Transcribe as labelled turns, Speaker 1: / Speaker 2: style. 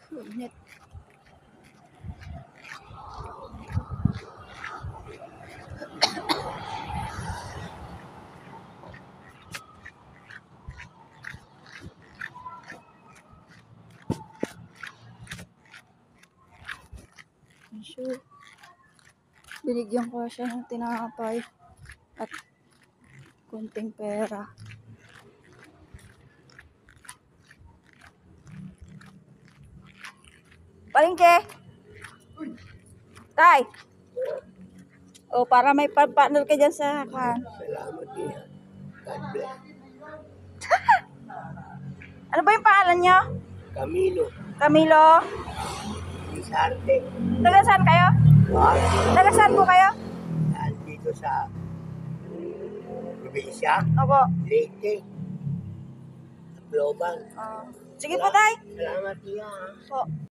Speaker 1: Init. Sure. Binigyan ko siya ng tinapay at kunting pera. Palengke! Tay! O, para may partner ka dyan sa kan.
Speaker 2: Salamat niya. God bless.
Speaker 1: Ano ba yung pangalan nyo?
Speaker 2: Camilo.
Speaker 1: Camilo?
Speaker 2: Isarte.
Speaker 1: Taga saan kayo? Taga saan po kayo?
Speaker 2: Dito sa probinsya.
Speaker 1: Opo.
Speaker 2: Leyte. Global.
Speaker 1: Sige po, tay.
Speaker 2: Salamat niya.
Speaker 1: Po.